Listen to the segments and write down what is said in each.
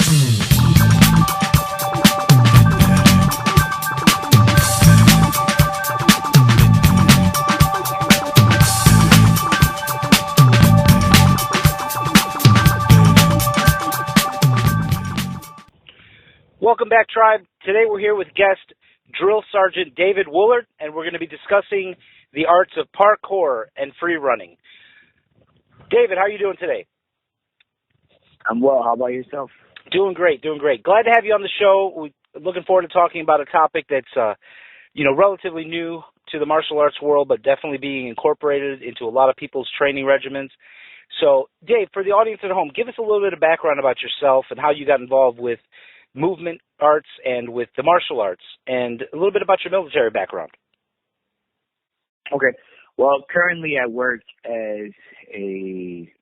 Welcome back, Tribe. Today we're here with guest Drill Sergeant David Woulard, and we're going to be discussing the arts of parkour and free running. David, how are you doing today? I'm well. How about yourself? Doing great, doing great. Glad to have you on the show. We're looking forward to talking about a topic that's, relatively new to the martial arts world, but definitely being incorporated into a lot of people's training regimens. So, Dave, for the audience at home, give us a little bit of background about yourself and how you got involved with movement arts and with the martial arts, and a little bit about your military background. Okay. Well, currently I work as a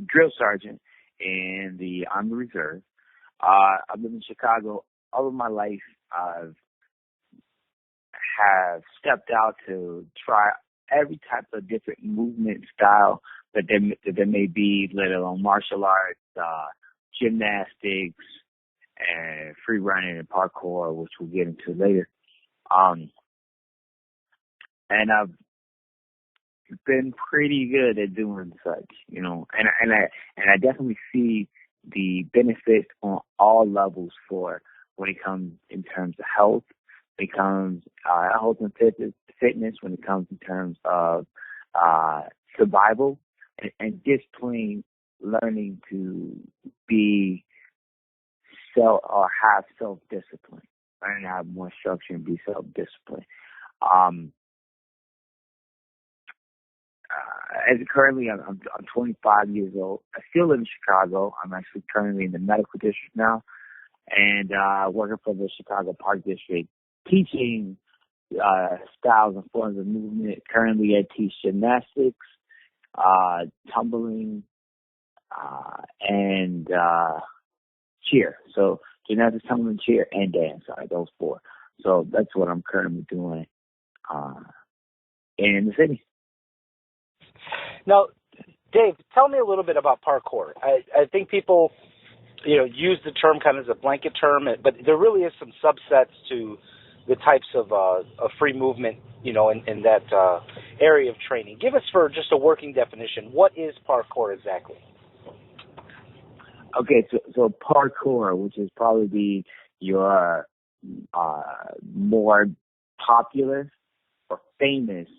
drill sergeant in the Army Reserve. I've lived in Chicago all of my life. I've have stepped out to try every type of different movement style that there may be, let alone martial arts, gymnastics, and free running and parkour, which we'll get into later. And I've been pretty good at doing such, and I definitely see the benefits on all levels for when it comes in terms of health, when it comes health and fitness, when it comes in terms of survival, and just plain learning to be have self-discipline, learn to have more structure and be self-disciplined. As currently, I'm 25 years old. I still live in Chicago. I'm actually currently in the medical district now, and working for the Chicago Park District, teaching styles and forms of movement. Currently, I teach gymnastics, tumbling, and cheer. So gymnastics, tumbling, cheer, and dance. Those four. So that's what I'm currently doing in the city. Now, Dave, tell me a little bit about parkour. I think people, use the term kind of as a blanket term, but there really is some subsets to the types of free movement, in that area of training. Give us, for just a working definition, what is parkour exactly? Okay, so parkour, which is probably your more popular or famous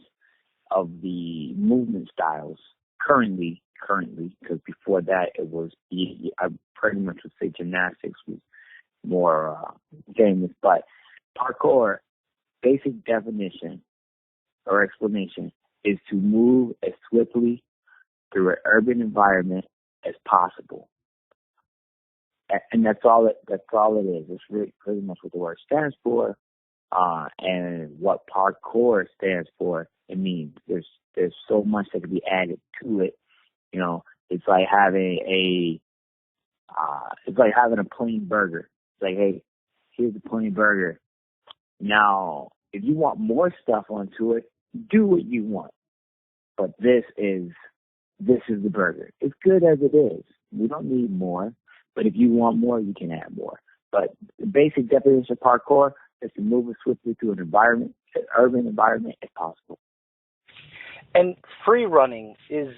of the movement styles currently, because before that it was, I pretty much would say gymnastics was more famous, but parkour, basic definition or explanation, is to move as swiftly through an urban environment as possible. And that's all it is. It's really pretty much what the word stands for, and what parkour stands for. It means there's so much that can be added to it. It's like having a plain burger. It's like, hey, here's a plain burger. Now, if you want more stuff onto it, do what you want. But this is the burger. It's good as it is. We don't need more. But if you want more, you can add more. But the basic definition of parkour is to move as swiftly through an urban environment as possible. And free running is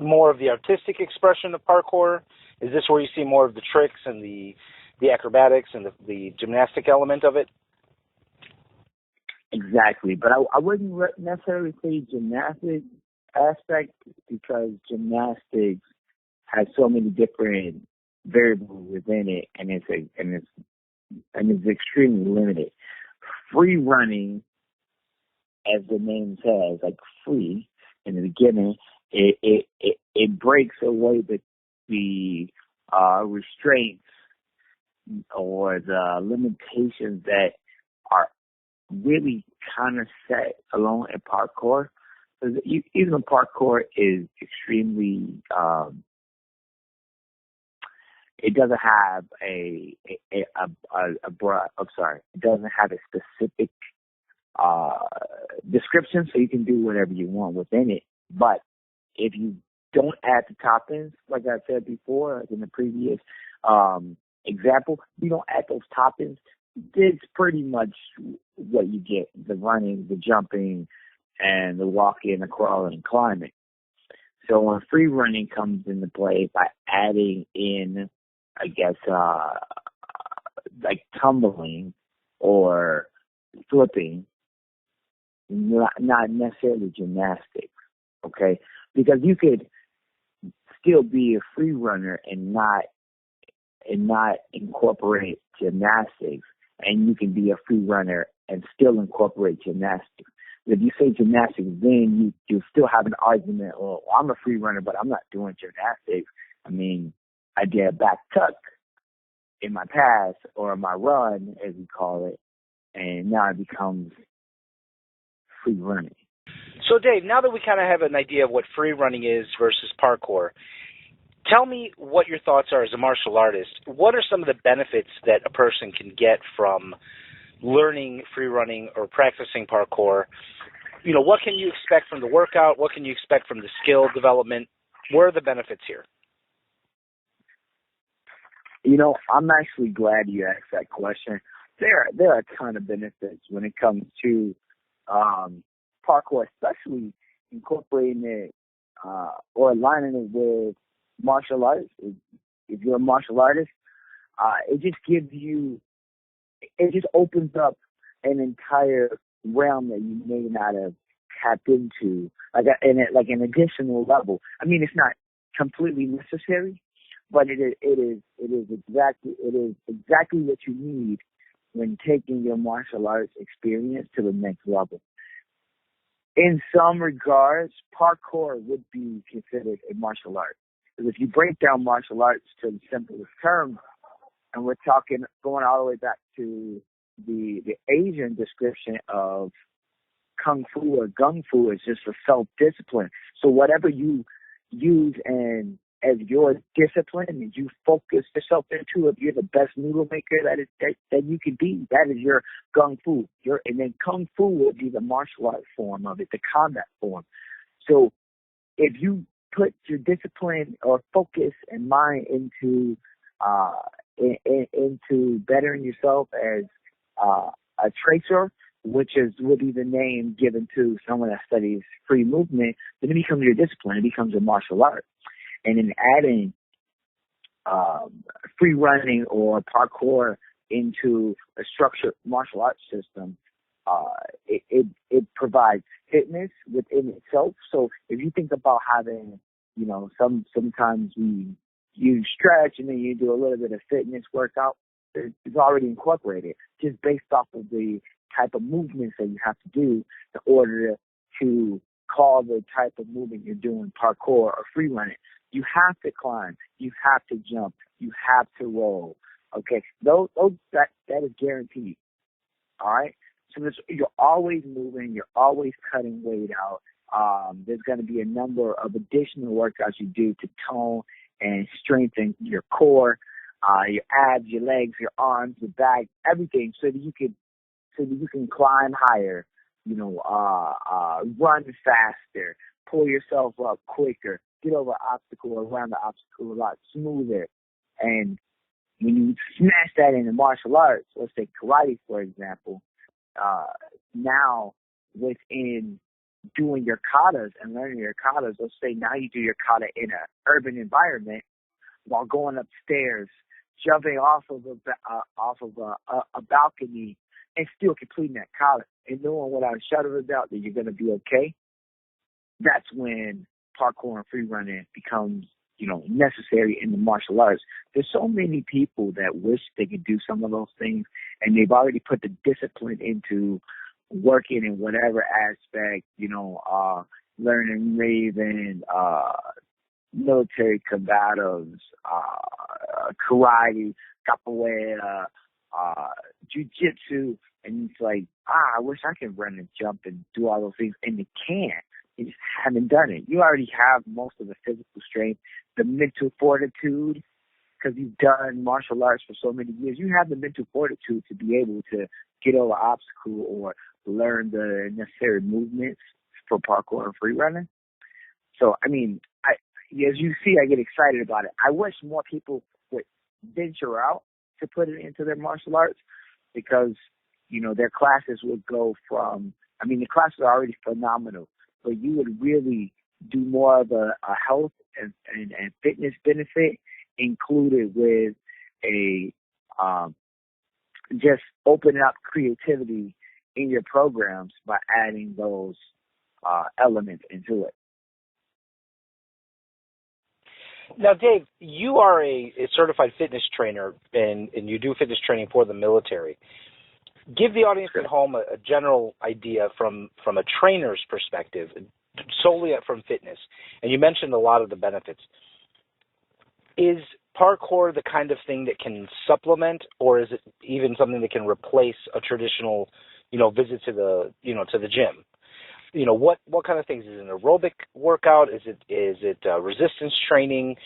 more of the artistic expression of parkour? Is this where you see more of the tricks and the acrobatics and the gymnastic element of it? Exactly. But I wouldn't necessarily say gymnastic aspect, because gymnastics has so many different variables within it, and it's extremely limited. Free running, as the name says, like free in the beginning, it breaks away the restraints or the limitations that are really kind of set alone in parkour. Because even parkour is extremely it doesn't have it doesn't have a specific description, so you can do whatever you want within it. But if you don't add the top ends, like I said before, like in the previous example, at those top ends, it's pretty much what you get: the running, the jumping, and the walking, the crawling, and climbing. So when free running comes into play by adding in, I guess, like tumbling or flipping, not necessarily gymnastics, okay? Because you could still be a free runner and not incorporate gymnastics, and you can be a free runner and still incorporate gymnastics. If you say gymnastics, then you still have an argument. Well, I'm a free runner, but I'm not doing gymnastics. I mean, I did a back tuck in my pass or my run, as we call it, and now it becomes free running. So, Dave, now that we kind of have an idea of what free running is versus parkour, tell me what your thoughts are as a martial artist. What are some of the benefits that a person can get from learning free running or practicing parkour? What can you expect from the workout? What can you expect from the skill development? Where are the benefits here? I'm actually glad you asked that question. There are a ton of benefits when it comes to parkour, especially incorporating it or aligning it with martial arts. If you're a martial artist, it just opens up an entire realm that you may not have tapped into, like an additional level. I mean, it's not completely necessary, but it is exactly what you need when taking your martial arts experience to the next level. In some regards, parkour would be considered a martial art. Because if you break down martial arts to the simplest term, and we're talking going all the way back to the Asian description of kung fu or gung fu, is just a self-discipline. So whatever you use and as your discipline and you focus yourself into, if you're the best noodle maker that you can be, that is your gung fu. And then kung fu would be the martial art form of it, the combat form. So if you put your discipline or focus and mind into bettering yourself as a tracer, which would be the name given to someone that studies free movement, then it becomes your discipline. It becomes a martial art. And in adding free running or parkour into a structured martial arts system, it provides fitness within itself. So if you think about having, sometimes you stretch and then you do a little bit of fitness workout, it's already incorporated just based off of the type of movements that you have to do in order to call the type of movement you're doing parkour or free running. You have to climb, you have to jump, you have to roll. Okay, that is guaranteed. All right, so you're always moving, you're always cutting weight out. There's going to be a number of additional workouts you do to tone and strengthen your core, your abs, your legs, your arms, your back, everything, so that you can climb higher, run faster, pull yourself up quicker, get over an obstacle or around the obstacle a lot smoother. And when you smash that into martial arts, let's say karate, for example, now within doing your katas and learning your katas, let's say now you do your kata in an urban environment while going upstairs, jumping off of a balcony, and still completing that kata and knowing without a shadow of a doubt that you're going to be okay. That's when parkour and free running becomes, necessary in the martial arts. There's so many people that wish they could do some of those things, and they've already put the discipline into working in whatever aspect, learning raving, military combatives, karate, capoeira, jiu-jitsu, and it's like, I wish I could run and jump and do all those things, and they can't. You just haven't done it. You already have most of the physical strength, the mental fortitude, because you've done martial arts for so many years. You have the mental fortitude to be able to get over obstacle or learn the necessary movements for parkour and free running. So, as you see, I get excited about it. I wish more people would venture out to put it into their martial arts because, their classes would go from, the classes are already phenomenal, but you would really do more of a health and fitness benefit included with a just opening up creativity in your programs by adding those elements into it. Now, Dave, you are a certified fitness trainer, and you do fitness training for the military. Give the audience at home a general idea from a trainer's perspective, solely from fitness. And you mentioned a lot of the benefits. Is parkour the kind of thing that can supplement, or is it even something that can replace a traditional, visit to the gym? What kind of things? Is it an aerobic workout? Is it resistance training?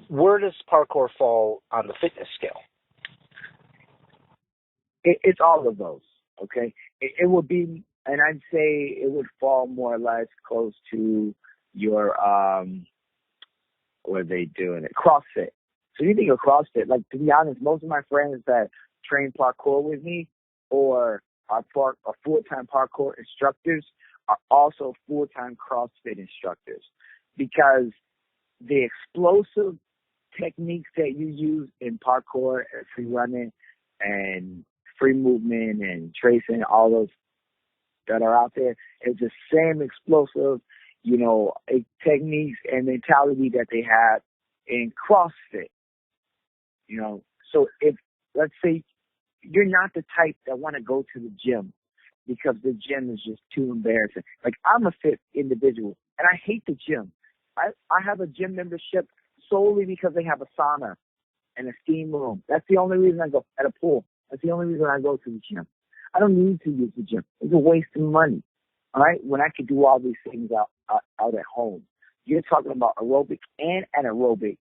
Where does parkour fall on the fitness scale? It's all of those, okay? It would be, and I'd say it would fall more or less close to your, what are they doing? CrossFit. So you think of CrossFit, like, to be honest, most of my friends that train parkour with me or are full-time parkour instructors are also full-time CrossFit instructors, because the explosive techniques that you use in parkour and free running and free movement and tracing, all those that are out there, is the same explosive, techniques and mentality that they have in CrossFit. So if, let's say, you're not the type that want to go to the gym because the gym is just too embarrassing. Like, I'm a fit individual, and I hate the gym. I have a gym membership solely because they have a sauna and a steam room. That's the only reason I go, at a pool. That's the only reason I go to the gym. I don't need to use the gym. It's a waste of money, all right, when I could do all these things out at home. You're talking about aerobic and anaerobic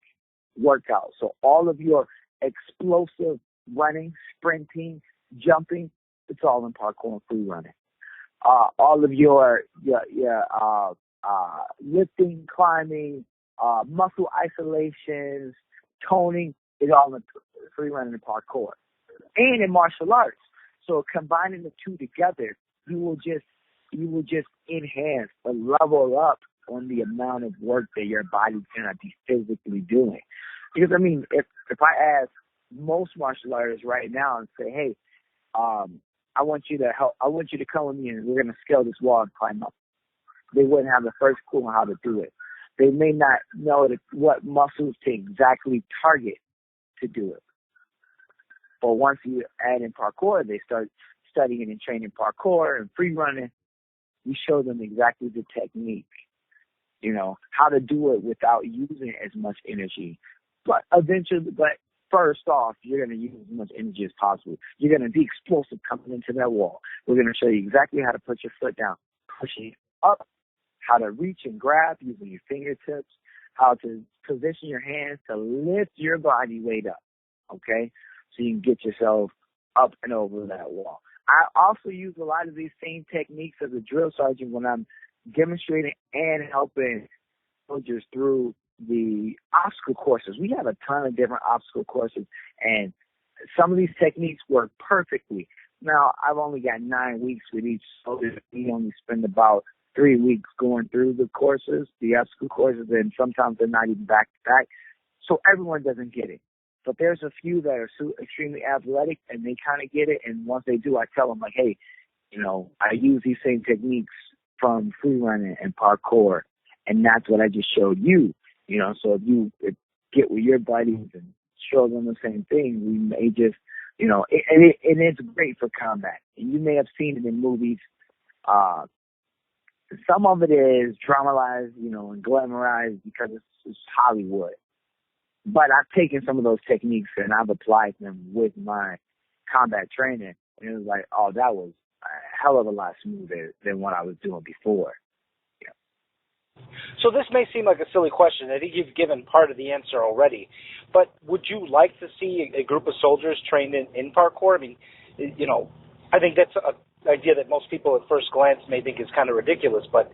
workouts. So all of your explosive running, sprinting, jumping, it's all in parkour and free running. All of your lifting, climbing, muscle isolations, toning is all in free running and parkour. And in martial arts. So combining the two together, you will just enhance or level up on the amount of work that your body's gonna be physically doing. Because if I ask most martial artists right now and say, hey, I want you to come with me and we're gonna scale this wall and climb up, they wouldn't have the first clue on how to do it. They may not know what muscles to exactly target to do it. But once you add in parkour, they start studying and training parkour and free running. We show them exactly the technique, how to do it without using as much energy. But first off, you're going to use as much energy as possible. You're going to be explosive coming into that wall. We're going to show you exactly how to put your foot down, pushing up, how to reach and grab using your fingertips, how to position your hands to lift your body weight up, okay? So you can get yourself up and over that wall. I also use a lot of these same techniques as a drill sergeant when I'm demonstrating and helping soldiers through the obstacle courses. We have a ton of different obstacle courses, and some of these techniques work perfectly. Now, I've only got 9 weeks with each soldier. We only spend about 3 weeks going through the courses, the obstacle courses, and sometimes they're not even back to back. So everyone doesn't get it. But there's a few that are extremely athletic, and they kind of get it. And once they do, I tell them, like, hey, I use these same techniques from free running and parkour, and that's what I just showed you. So if you get with your buddies and show them the same thing, we may just, and it's great for combat. And you may have seen it in movies. Some of it is dramatized, and glamorized because it's Hollywood. But I've taken some of those techniques and I've applied them with my combat training. And it was like, oh, that was a hell of a lot smoother than what I was doing before. Yeah. So this may seem like a silly question. I think you've given part of the answer already. But would you like to see a group of soldiers trained in parkour? I think that's an idea that most people at first glance may think is kind of ridiculous. But,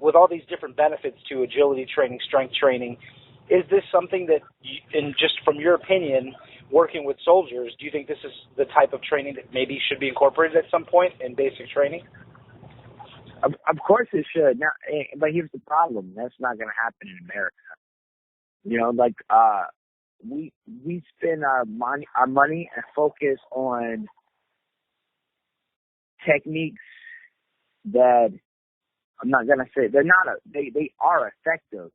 with all these different benefits to agility training, strength training, Is this something that, and just from your opinion, working with soldiers, do you think this is the type of training that maybe should be incorporated at some point in basic training? Of course it should. Now, but here's the problem. That's not going to happen in America. You know, like we spend our money and focus on techniques that I'm not going to say they are effective,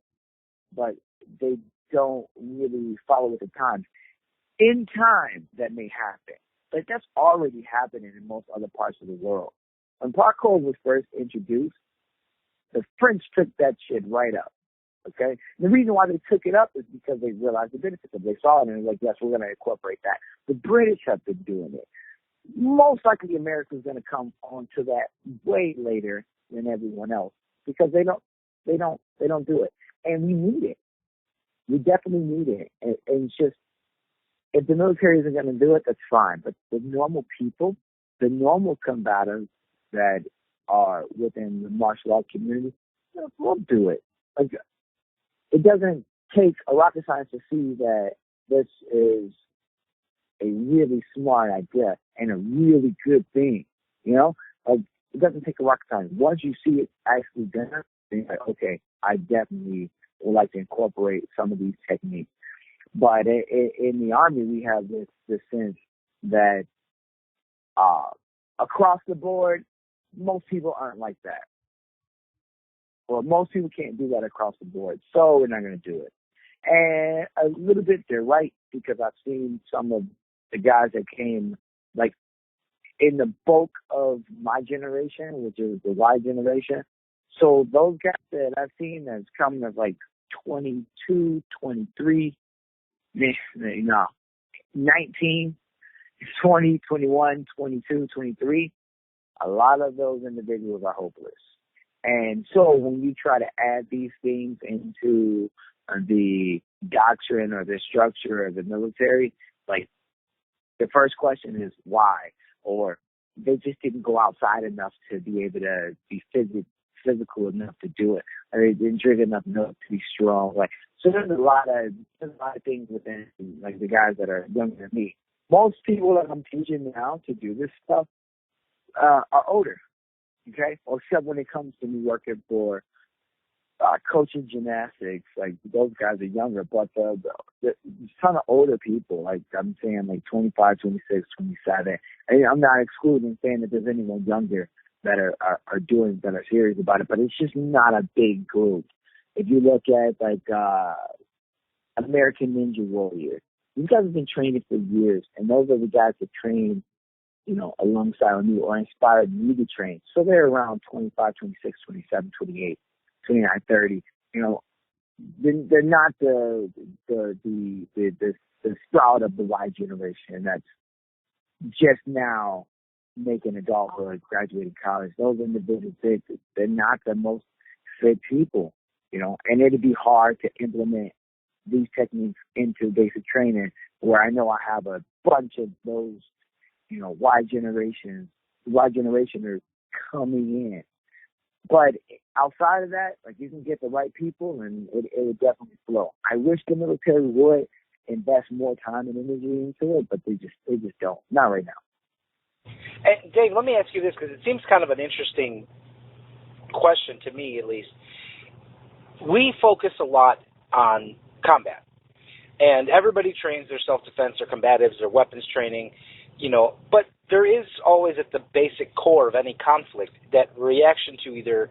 but they don't really follow with the times. In time, that may happen, but that's already happening in most other parts of the world. When parkour was first introduced, the French took that shit right up. Okay? And the reason why they took it up is because they realized the benefits of it. They saw it and they're like, yes, we're going to incorporate that. The British have been doing it. Most likely America's going to come onto that way later than everyone else because they don't do it. And we need it. We definitely need it. And it's just, if the military isn't going to do it, that's fine. But the normal people, the normal combatants that are within the martial arts community, will do it. Like, it doesn't take a rocket science to see that this is a really smart idea and a really good thing. You know, like, it doesn't take a rocket science. Once you see it actually done, then you're like, okay, I definitely would like to incorporate some of these techniques. But in the Army, we have this sense that across the board, most people aren't like that. Well, most people can't do that across the board, so we're not going to do it. And a little bit, they're right, because I've seen some of the guys that came, like, in the bulk of my generation, which is the Y generation. So those guys that I've seen that's coming as like 22, 23, 19, 20, 21, 22, 23, a lot of those individuals are hopeless. And so when you try to add these things into the doctrine or the structure of the military, like, the first question is why? Or they just didn't go outside enough to be able to be physical enough to do it, or they didn't drink enough milk to be strong. Like, so there's a lot of things within, like, the guys that are younger than me. Most people that I'm teaching now to do this stuff are older, okay? Or except when it comes to me working for coaching gymnastics, like, those guys are younger, but there's a ton of older people, like, I'm saying, like 25, 26, 27. And I'm not excluding saying that there's anyone younger that are doing, that are serious about it, but it's just not a big group. If you look at, like, American Ninja Warrior, these guys have been training for years, and those are the guys that train, you know, alongside me or inspired me to train. So they're around 25, 26, 27, 28, 29, 30. You know, they're not the sprout of the Y generation that's just now making adulthood, graduating college. Those individuals, they're not the most fit people, you know, and it'd be hard to implement these techniques into basic training, where I know I have a bunch of those, you know, Y generationers coming in. But outside of that, like, you can get the right people and it would definitely flow. I wish the military would invest more time and energy into it, but they just don't. Not right now. And Dave, let me ask you this, because it seems kind of an interesting question to me, at least. We focus a lot on combat, and everybody trains their self-defense, their combatives, their weapons training, you know, but there is always at the basic core of any conflict that reaction to either,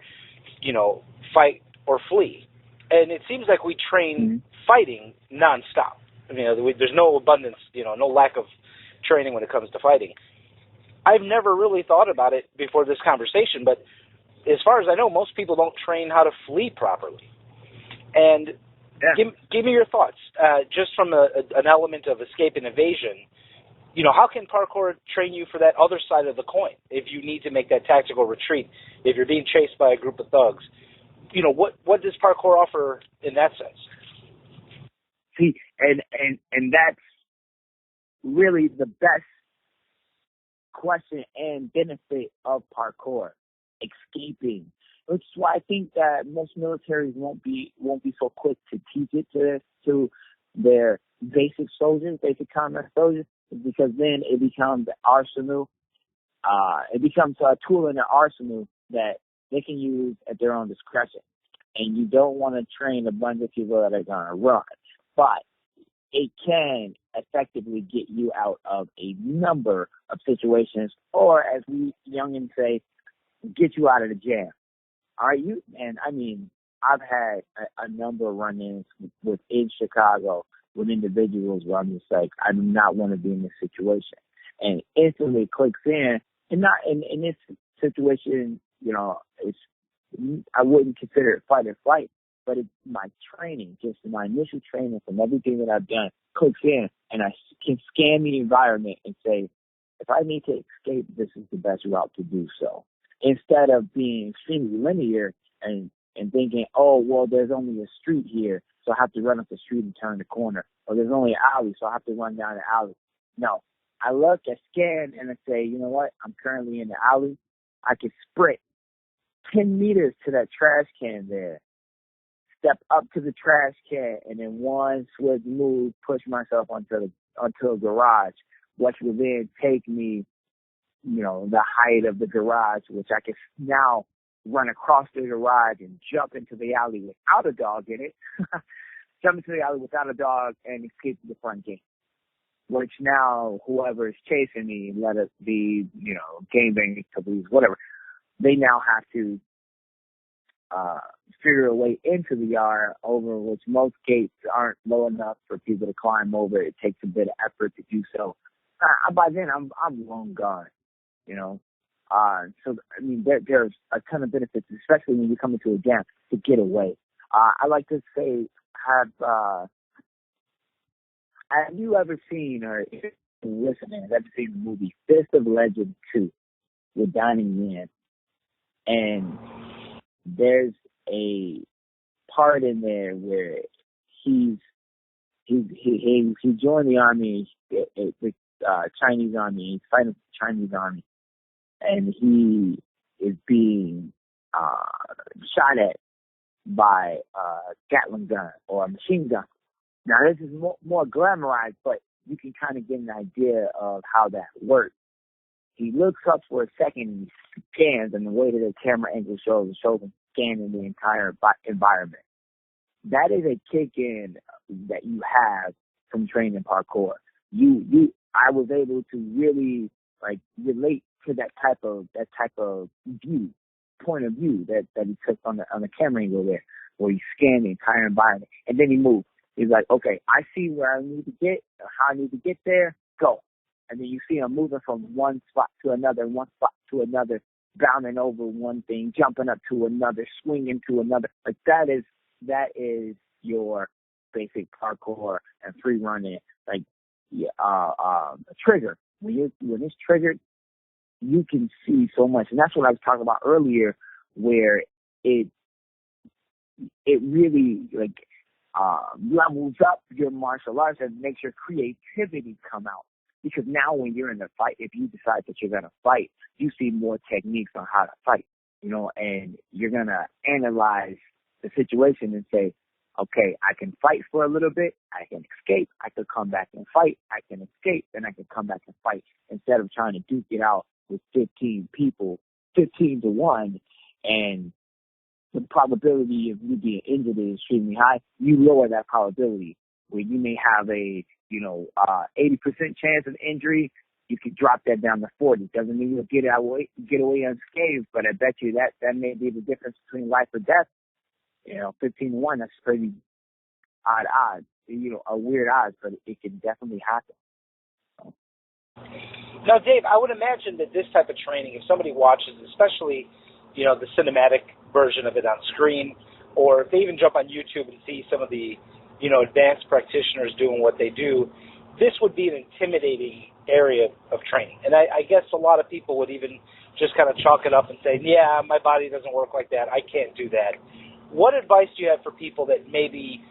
you know, fight or flee. And it seems like we train fighting nonstop. I mean, there's no abundance, you know, no lack of training when it comes to fighting. I've never really thought about it before this conversation, but as far as I know, most people don't train how to flee properly. And give me your thoughts, just from an element of escape and evasion. You know, how can parkour train you for that other side of the coin? If you need to make that tactical retreat, if you're being chased by a group of thugs, you know, what does parkour offer in that sense? See, and that's really the best question and benefit of parkour: escaping. which is why I think that most militaries won't be so quick to teach it to their basic soldiers, basic combat soldiers, because then it becomes an arsenal. It becomes a tool in their arsenal that they can use at their own discretion. And you don't want to train a bunch of people that are going to run, but it can effectively get you out of a number of situations, or as we youngins say, get you out of the jam. All right, I've had a number of run-ins within Chicago with individuals where I'm just like, I do not want to be in this situation, and instantly it clicks in. And not in this situation, I wouldn't consider it fight or flight, but it's my training, just my initial training from everything that I've done clicks in, and I can scan the environment and say, if I need to escape, this is the best route to do so. Instead of being extremely linear and thinking, oh, well, there's only a street here, so I have to run up the street and turn the corner. Or there's only an alley, so I have to run down the alley. No. I look, I scan, and I say, you know what? I'm currently in the alley. I can sprint 10 meters to that trash can there, step up to the trash can, and in one swift move, push myself onto a garage, which will then take me, the height of the garage, which I can now run across the garage and jump into the alley without a dog in it, jump into the alley without a dog, and escape to the front gate. Which now, whoever is chasing me, let it be, gangbanging, police, whatever, they now have to figure a way into the yard, over which most gates aren't low enough for people to climb over. It takes a bit of effort to do so. By then, I'm long gone, So, there's a ton of benefits, especially when you come into a jam, to get away. I like to say, have you ever seen, or if you're listening, have ever seen the movie Fist of Legend 2 with Donnie Yen? And there's a part in there where he joined the army, the Chinese army. He's fighting the Chinese army, and he is being shot at by a Gatling gun or a machine gun. Now, this is more glamorized, but you can kind of get an idea of how that works. He looks up for a second and he scans, and the way that the camera angle shows him scanning the entire environment. That is a kick-in that you have from training parkour. I was able to really relate to that type of point of view that he took on the camera angle there, where he scanned the entire environment and then he moved. He's like, okay, I see where I need to get, or how I need to get there, go. And then you see him moving from one spot to another, bounding over one thing, jumping up to another, swinging to another. Like that is your basic parkour and free running. Like a trigger. When it's triggered, you can see so much, and that's what I was talking about earlier, where it really levels up your martial arts and makes your creativity come out. Because now when you're in a fight, if you decide that you're going to fight, you see more techniques on how to fight, and you're going to analyze the situation and say, okay, I can fight for a little bit, I can escape, I can come back and fight, I can escape, then I can come back and fight, instead of trying to duke it out with 15 people, 15 to 1, and the probability of you being injured is extremely high. You lower that probability, where you may have a 80% chance of injury. You could drop that down to 40. Doesn't mean you'll get away unscathed, but I bet you that may be the difference between life or death. 15 to 1, that's pretty odd odds. A weird odds, but it can definitely happen. So. Now, Dave, I would imagine that this type of training, if somebody watches, especially, the cinematic version of it on screen, or if they even jump on YouTube and see some of the, advanced practitioners doing what they do, this would be an intimidating area of training. And I guess a lot of people would even just kind of chalk it up and say, yeah, my body doesn't work like that. I can't do that. What advice do you have for people that maybe,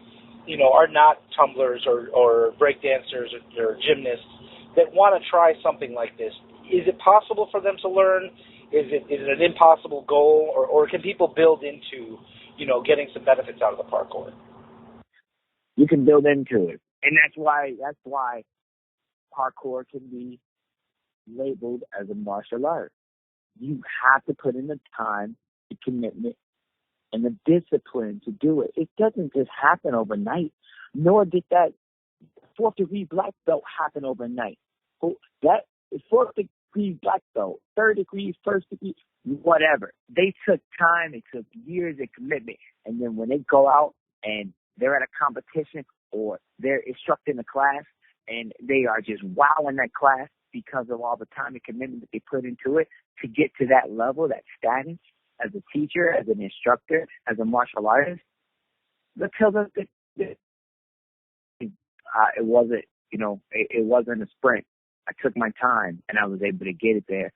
are not tumblers or breakdancers or gymnasts that want to try something like this? Is it possible for them to learn? is it an impossible goal, or can people build into, getting some benefits out of the parkour? You can build into it, and that's why parkour can be labeled as a martial art. You have to put in the time, the commitment, and the discipline to do it. It doesn't just happen overnight, nor did that fourth degree black belt happen overnight. That fourth degree black belt, third degree, first degree, whatever. They took time, it took years of commitment. And then when they go out and they're at a competition or they're instructing a class and they are just wowing that class because of all the time and commitment that they put into it to get to that level, that status as a teacher, as an instructor, as a martial artist, let's tell them that it wasn't, it wasn't a sprint. I took my time and I was able to get it there.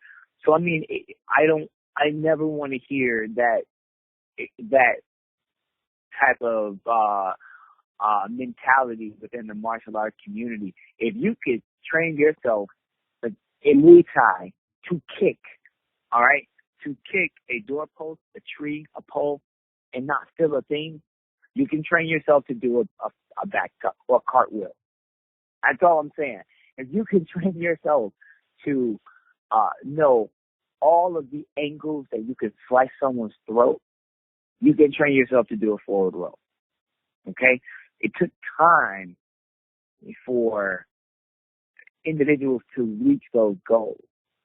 So, I mean, I never want to hear that type of mentality within the martial arts community. If you could train yourself in Muay Thai to kick, all right, to kick a doorpost, a tree, a pole, and not feel a thing, you can train yourself to do a back cut or a cartwheel. That's all I'm saying. If you can train yourself to know all of the angles that you can slice someone's throat, you can train yourself to do a forward roll. Okay? It took time for individuals to reach those goals.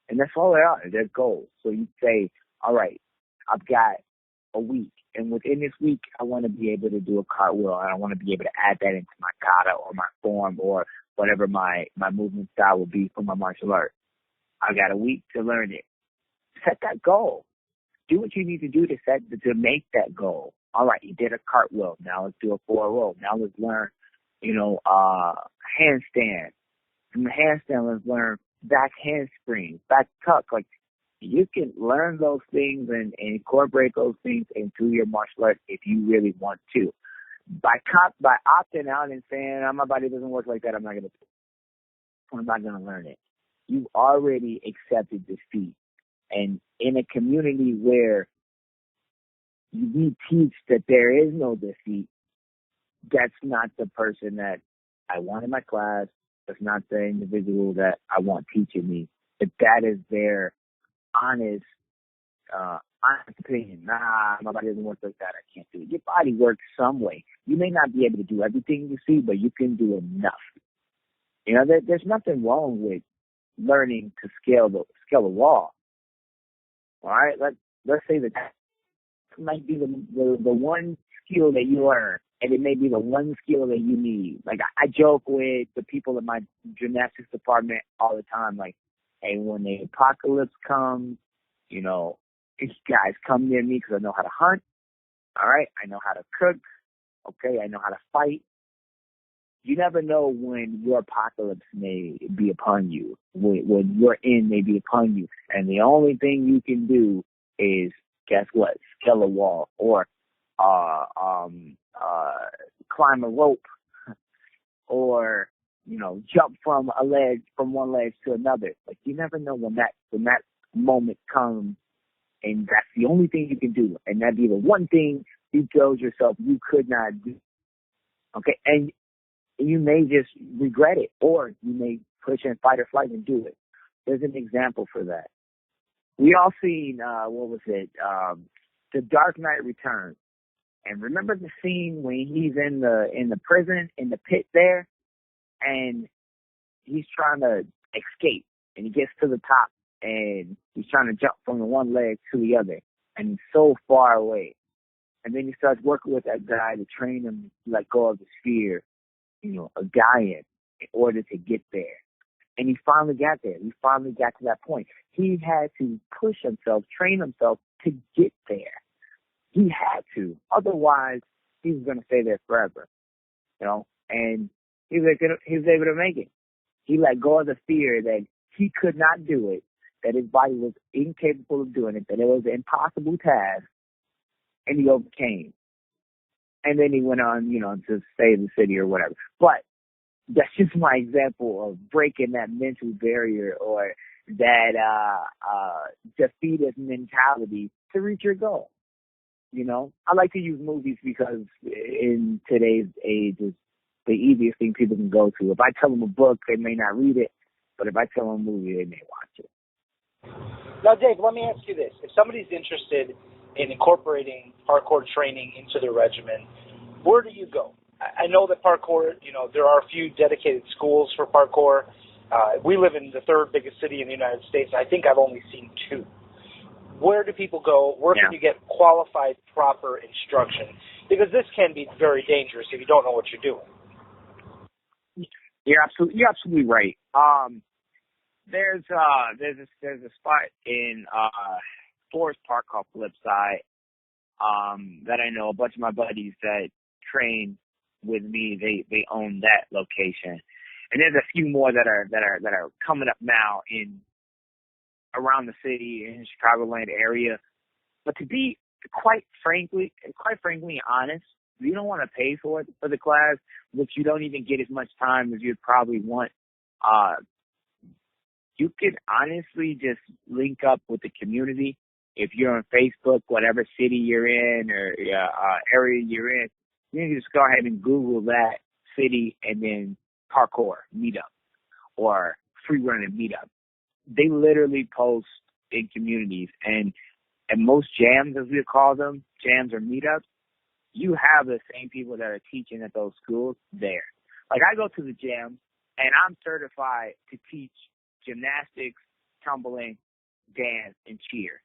And that's all they are. They're goals. So you say, all right, I've got a week. And within this week, I want to be able to do a cartwheel. And I want to be able to add that into my kata or my form or whatever my movement style will be for my martial art. I got a week to learn it. Set that goal. Do what you need to do to make that goal. All right, you did a cartwheel. Now let's do a forward roll. Now let's learn, handstand. From the handstand, let's learn back handspring, back tuck. Like, you can learn those things and incorporate those things into your martial art if you really want to. By opting out and saying, my body doesn't work like that, I'm not going to learn it. You already accepted defeat. And in a community where we teach that there is no defeat, that's not the person that I want in my class. That's not the individual that I want teaching me. But that is their honest opinion. My body doesn't work like that. I can't do it. Your body works some way. You may not be able to do everything you see, but you can do enough. There's nothing wrong with learning to scale a wall. All right, let's say that might be the one skill that you learn, and it may be the one skill that you need. Like, I joke with the people in my gymnastics department all the time, like, hey, when the apocalypse comes, these guys come near me because I know how to hunt. All right, I know how to cook. Okay, I know how to fight. You never know when your apocalypse may be upon you, when your end may be upon you. And the only thing you can do is, guess what? Scale a wall or climb a rope or, jump from one ledge to another. Like, you never know when that moment comes, and that's the only thing you can do. And that'd be the one thing you told yourself you could not do. Okay, and you may just regret it, or you may push in fight or flight and do it. There's an example for that. We all seen, The Dark Knight Returns. And remember the scene when he's in the prison, in the pit there, and he's trying to escape, and he gets to the top, and he's trying to jump from the one leg to the other, and he's so far away. And then he starts working with that guy to train him to let go of his fear, a guy in order to get there. And he finally got there. He finally got to that point. He had to push himself, train himself to get there. He had to. Otherwise, he was going to stay there forever. And he was able to make it. He let go of the fear that he could not do it, that his body was incapable of doing it, that it was an impossible task, and he overcame. And then he went on, to save the city or whatever. But that's just my example of breaking that mental barrier or that defeatist mentality to reach your goal. You know, I like to use movies because in today's age, it's the easiest thing people can go to. If I tell them a book, they may not read it, but if I tell them a movie, they may watch it. Now, Dave, let me ask you this. If somebody's interested in incorporating parkour training into their regimen, where do you go? I know that parkour, there are a few dedicated schools for parkour. We live in the third biggest city in the United States. I think I've only seen 2. Where do people go? Where can you get qualified, proper instruction? Because this can be very dangerous if you don't know what you're doing. You're absolutely right. There's a spot in Forest Park called Flipside that I know. A bunch of my buddies that train with me, they own that location, and there's a few more that are coming up now in around the city in the Chicagoland area. But to be quite frankly honest, you don't want to pay for the class, which you don't even get as much time as you'd probably want. You could honestly just link up with the community. If you're on Facebook, whatever city you're in or area you're in, you can just go ahead and Google that city and then parkour meetup or free running meetup. They literally post in communities, and most jams, as we call them, jams or meetups, you have the same people that are teaching at those schools there. Like, I go to the jam, and I'm certified to teach gymnastics, tumbling, dance, and cheer.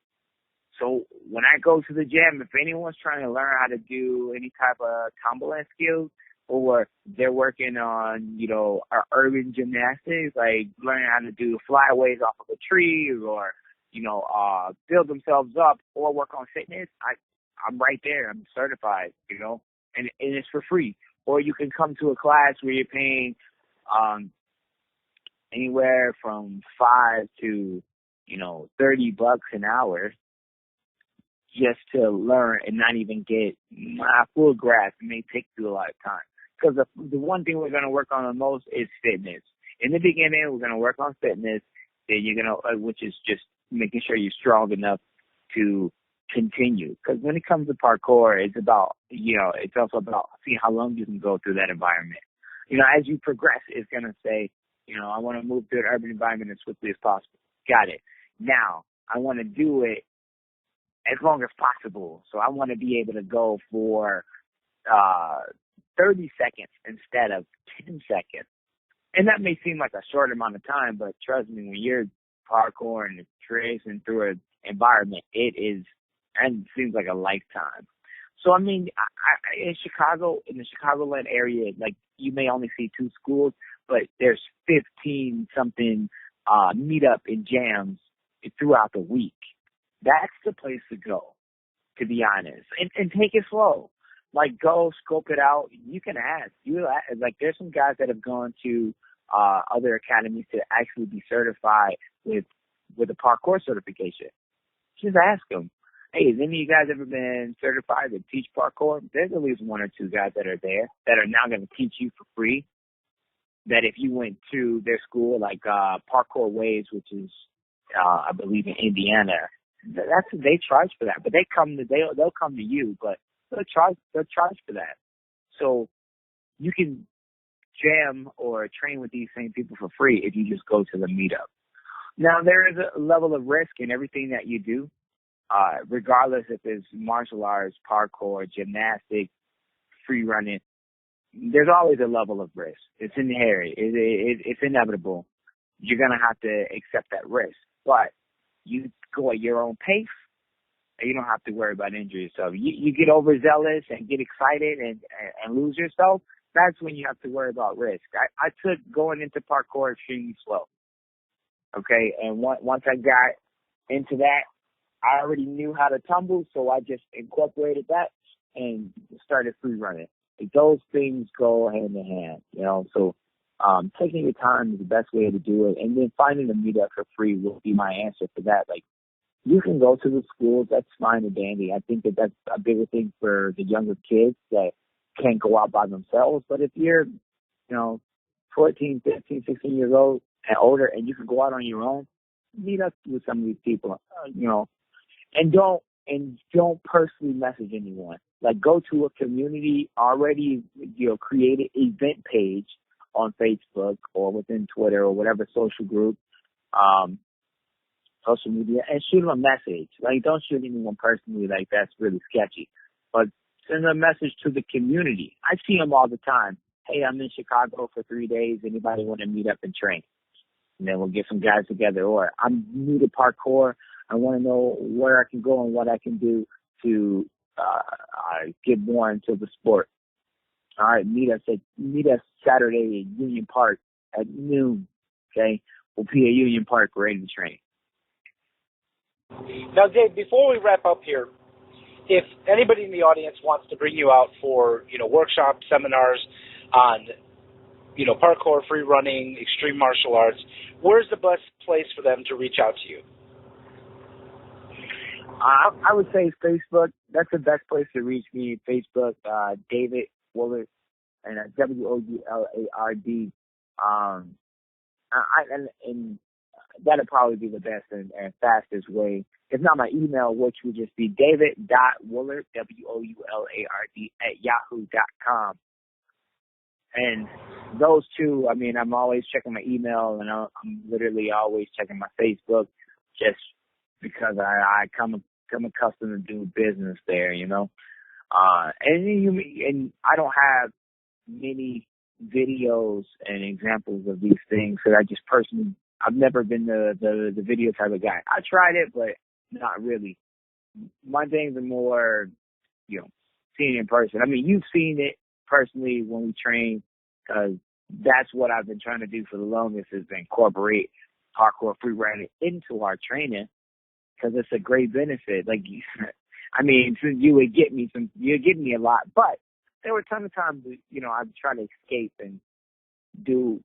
So when I go to the gym, if anyone's trying to learn how to do any type of tumbling skills, or they're working on, our urban gymnastics, like learning how to do flyaways off of a tree or, build themselves up or work on fitness, I'm right there. I'm certified, and it's for free. Or you can come to a class where you're paying anywhere from $5 to, $30 an hour just to learn and not even get my full grasp. It may take you a lot of time. Because the one thing we're going to work on the most is fitness. In the beginning, we're going to work on fitness, then you're going to, which is just making sure you're strong enough to continue. Because when it comes to parkour, it's about, it's also about seeing how long you can go through that environment. As you progress, it's going to say, I want to move through an urban environment as swiftly as possible. Got it. Now, I want to do it as long as possible. So I want to be able to go for 30 seconds instead of 10 seconds. And that may seem like a short amount of time, but trust me, when you're parkour and tracing through an environment, it seems like a lifetime. So, I mean, in Chicago, in the Chicagoland area, like, you may only see 2 schools, but there's 15-something meetup and jams throughout the week. That's the place to go, to be honest. And take it slow. Like, go scope it out. You can ask. Like, there's some guys that have gone to other academies to actually be certified with a parkour certification. Just ask them, hey, has any of you guys ever been certified to teach parkour? There's at least 1 or 2 guys that are there that are now going to teach you for free. That if you went to their school, like Parkour Waves, which is, I believe, in Indiana, they charge for that. But they'll come to you, but they'll charge for that. So you can jam or train with these same people for free if you just go to the meetup. Now, there is a level of risk in everything that you do, regardless if it's martial arts, parkour, gymnastics, free running. There's always a level of risk. It's inherent. It's inevitable. You're going to have to accept that risk. But you go at your own pace, and you don't have to worry about injury yourself. You get overzealous and get excited and lose yourself, that's when you have to worry about risk. I took going into parkour extremely slow. Okay? And once I got into that, I already knew how to tumble, so I just incorporated that and started free running. Those things go hand in hand, So taking your time is the best way to do it, and then finding a meetup for free will be my answer for that. Like, you can go to the schools, that's fine and dandy. I think that's a bigger thing for the younger kids that can't go out by themselves. But if you're, 14, 15, 16 years old and older, and you can go out on your own, meet up with some of these people, and don't personally message anyone. Like, go to a community already, created event page on Facebook or within Twitter or whatever social group, social media, and shoot them a message. Like, don't shoot anyone personally. Like, that's really sketchy. But send a message to the community. I see them all the time. Hey, I'm in Chicago for 3 days. Anybody want to meet up and train? And then we'll get some guys together. Or I'm new to parkour. I want to know where I can go and what I can do to get more into the sport. All right, meet us Saturday at Union Park at noon. Okay, we'll be at Union Park ready to train. Now, Dave, before we wrap up here, if anybody in the audience wants to bring you out for, workshops, seminars on, parkour, free running, extreme martial arts, where's the best place for them to reach out to you? I would say Facebook. That's the best place to reach me. Facebook, David Woulard, and Woulard. And that'd probably be the best and fastest way. If not, my email, which would just be david.woulard, Woulard, @yahoo.com. And those two, I'm always checking my email, and I'm literally always checking my Facebook, just because I come accustomed to doing business there, and I don't have many videos and examples of these things, because I just personally, I've never been the video type of guy. I tried it, but not really. My things are more, seeing it in person. You've seen it personally when we train, because that's what I've been trying to do for the longest, is to incorporate parkour free running into our training, because it's a great benefit. Like, you'd get me a lot, but there were a ton of times, I'd try to escape and do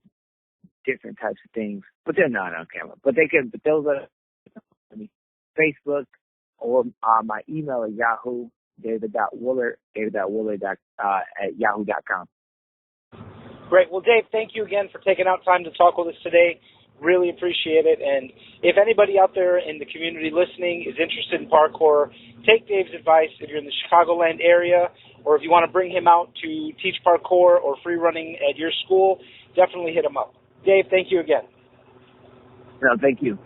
different types of things, but they're not on camera. But those are Facebook, or my email at Yahoo, David.Woulard, @yahoo.com. Great. Well, Dave, thank you again for taking out time to talk with us today. Really appreciate it. And if anybody out there in the community listening is interested in parkour, take Dave's advice. If you're in the Chicagoland area, or if you want to bring him out to teach parkour or free running at your school, definitely hit him up. Dave, thank you again. No, thank you.